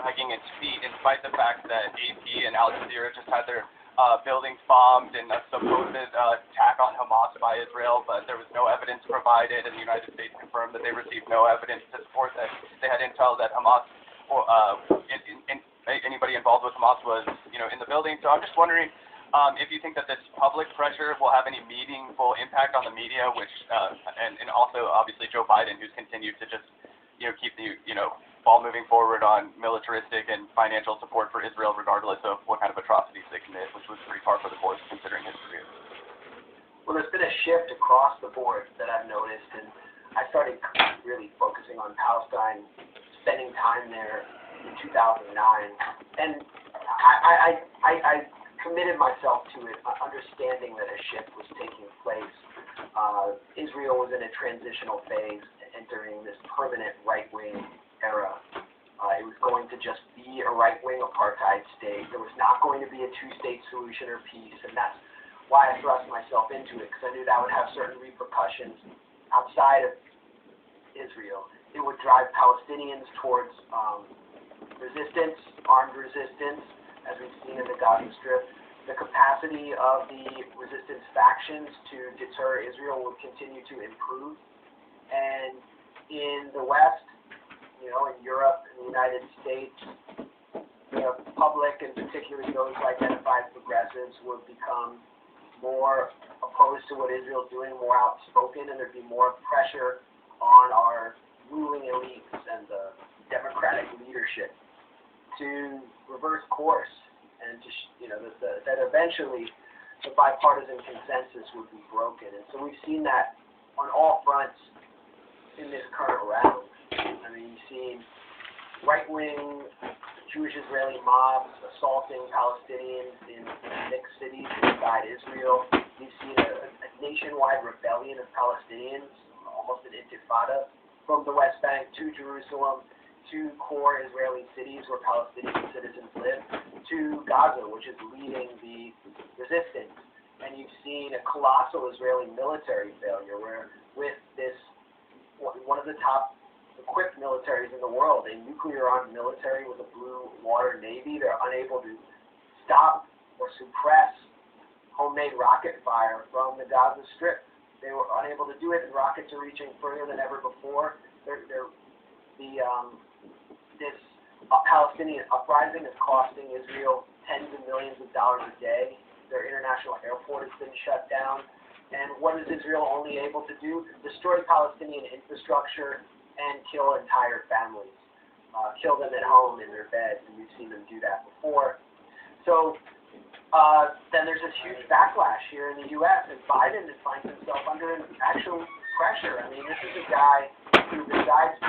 dragging its feet, in spite of the fact that AP and Al Jazeera just had their buildings bombed in a supposed attack on Hamas by Israel, but there was no evidence provided, and the United States confirmed that they received no evidence to support that. They had intel that Hamas, or anybody involved with Hamas was, in the building. So I'm just wondering if you think that this public pressure will have any meaningful impact on the media, which, and also obviously Joe Biden, who's continued to just, keep the, ball moving forward on militaristic and financial support for Israel, regardless of what kind of atrocities they commit, which was pretty par for the course considering history. Well, there's been a shift across the board that I've noticed, and I started really focusing on Palestine, spending time there in 2009, and I committed myself to it, understanding that a shift was taking place. Israel was in a transitional phase, entering this permanent right-wing era. It was going to just be a right-wing apartheid state. There was not going to be a two-state solution or peace, and that's why I thrust myself into it, because I knew that would have certain repercussions outside of Israel. It would drive Palestinians towards resistance, armed resistance, as we've seen in the Gaza Strip. The capacity of the resistance factions to deter Israel will continue to improve. And in the West, in Europe and the United States, the public, and particularly those who identify as progressives, would become more opposed to what Israel's doing, more outspoken, and there'd be more pressure on our ruling elites and the democratic leadership to reverse course, and to that eventually the bipartisan consensus would be broken. And so we've seen that on all fronts in this current round. I mean, you've seen right-wing Jewish-Israeli mobs assaulting Palestinians in mixed cities inside Israel. You've seen a nationwide rebellion of Palestinians, almost an intifada, from the West Bank to Jerusalem, to core Israeli cities where Palestinian citizens live, to Gaza, which is leading the resistance. And you've seen a colossal Israeli military failure, where with this, one of the top equipped militaries in the world, a nuclear-armed military with a blue water navy, they're unable to stop or suppress homemade rocket fire from the Gaza Strip. They were unable to do it, and rockets are reaching further than ever before. This Palestinian uprising is costing Israel tens of millions of dollars a day. Their international airport has been shut down. And what is Israel only able to do? Destroy Palestinian infrastructure and kill entire families. Kill them at home in their beds, and we've seen them do that before. So then there's this huge backlash here in the U.S., and Biden finds himself under actual pressure. I mean, this is a guy who, besides